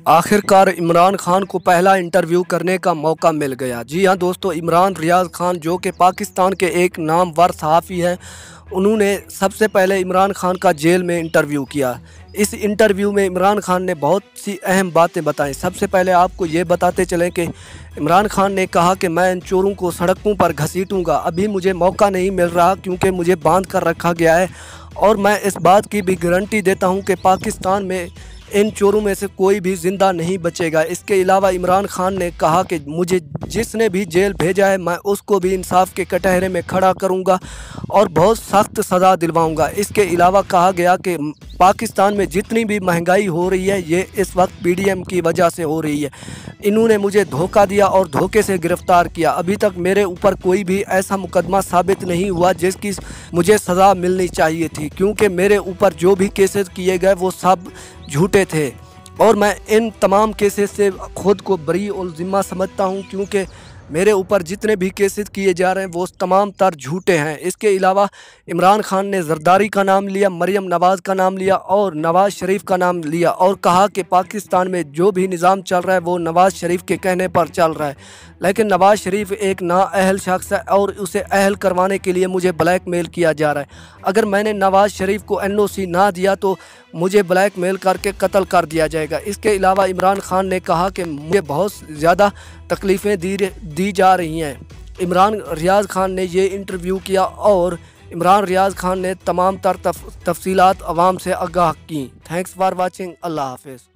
आखिरकार इमरान खान को पहला इंटरव्यू करने का मौका मिल गया। जी हाँ दोस्तों, इमरान रियाज खान जो कि पाकिस्तान के एक नामवर सहाफ़ी हैं, उन्होंने सबसे पहले इमरान खान का जेल में इंटरव्यू किया। इस इंटरव्यू में इमरान खान ने बहुत सी अहम बातें बताई। सबसे पहले आपको ये बताते चलें कि इमरान खान ने कहा कि मैं इन चोरों को सड़कों पर घसीटूंगा। अभी मुझे मौका नहीं मिल रहा क्योंकि मुझे बांध कर रखा गया है, और मैं इस बात की भी गारंटी देता हूँ कि पाकिस्तान में इन चोरों में से कोई भी ज़िंदा नहीं बचेगा। इसके अलावा इमरान खान ने कहा कि मुझे जिसने भी जेल भेजा है मैं उसको भी इंसाफ के कटहरे में खड़ा करूंगा और बहुत सख्त सज़ा दिलवाऊंगा। इसके अलावा कहा गया कि पाकिस्तान में जितनी भी महंगाई हो रही है ये इस वक्त पीडीएम की वजह से हो रही है। इन्होंने मुझे धोखा दिया और धोखे से गिरफ़्तार किया। अभी तक मेरे ऊपर कोई भी ऐसा मुकदमा साबित नहीं हुआ जिसकी मुझे सज़ा मिलनी चाहिए थी, क्योंकि मेरे ऊपर जो भी केसेस किए गए वो सब झूठे थे और मैं इन तमाम केसेस से ख़ुद को बरी और ज़िम्मा समझता हूं, क्योंकि मेरे ऊपर जितने भी केसेस किए जा रहे हैं वो तमाम तर झूठे हैं। इसके अलावा इमरान खान ने जरदारी का नाम लिया, मरियम नवाज़ का नाम लिया और नवाज़ शरीफ का नाम लिया और कहा कि पाकिस्तान में जो भी निज़ाम चल रहा है वो नवाज़ शरीफ के कहने पर चल रहा है। लेकिन नवाज़ शरीफ एक नाअहल शख्स है और उसे अहल करवाने के लिए मुझे ब्लैकमेल किया जा रहा है। अगर मैंने नवाज़ शरीफ को एनओसी ना दिया तो मुझे ब्लैकमेल करके कत्ल कर दिया जाएगा। इसके अलावा इमरान खान ने कहा कि मुझे बहुत ज़्यादा तकलीफ़ें दी जा रही हैं। इमरान रियाज खान ने ये इंटरव्यू किया और इमरान रियाज खान ने तमाम तर तफसीलात अवाम से आगाह की। Thanks for watching. अल्लाह हाफिज़।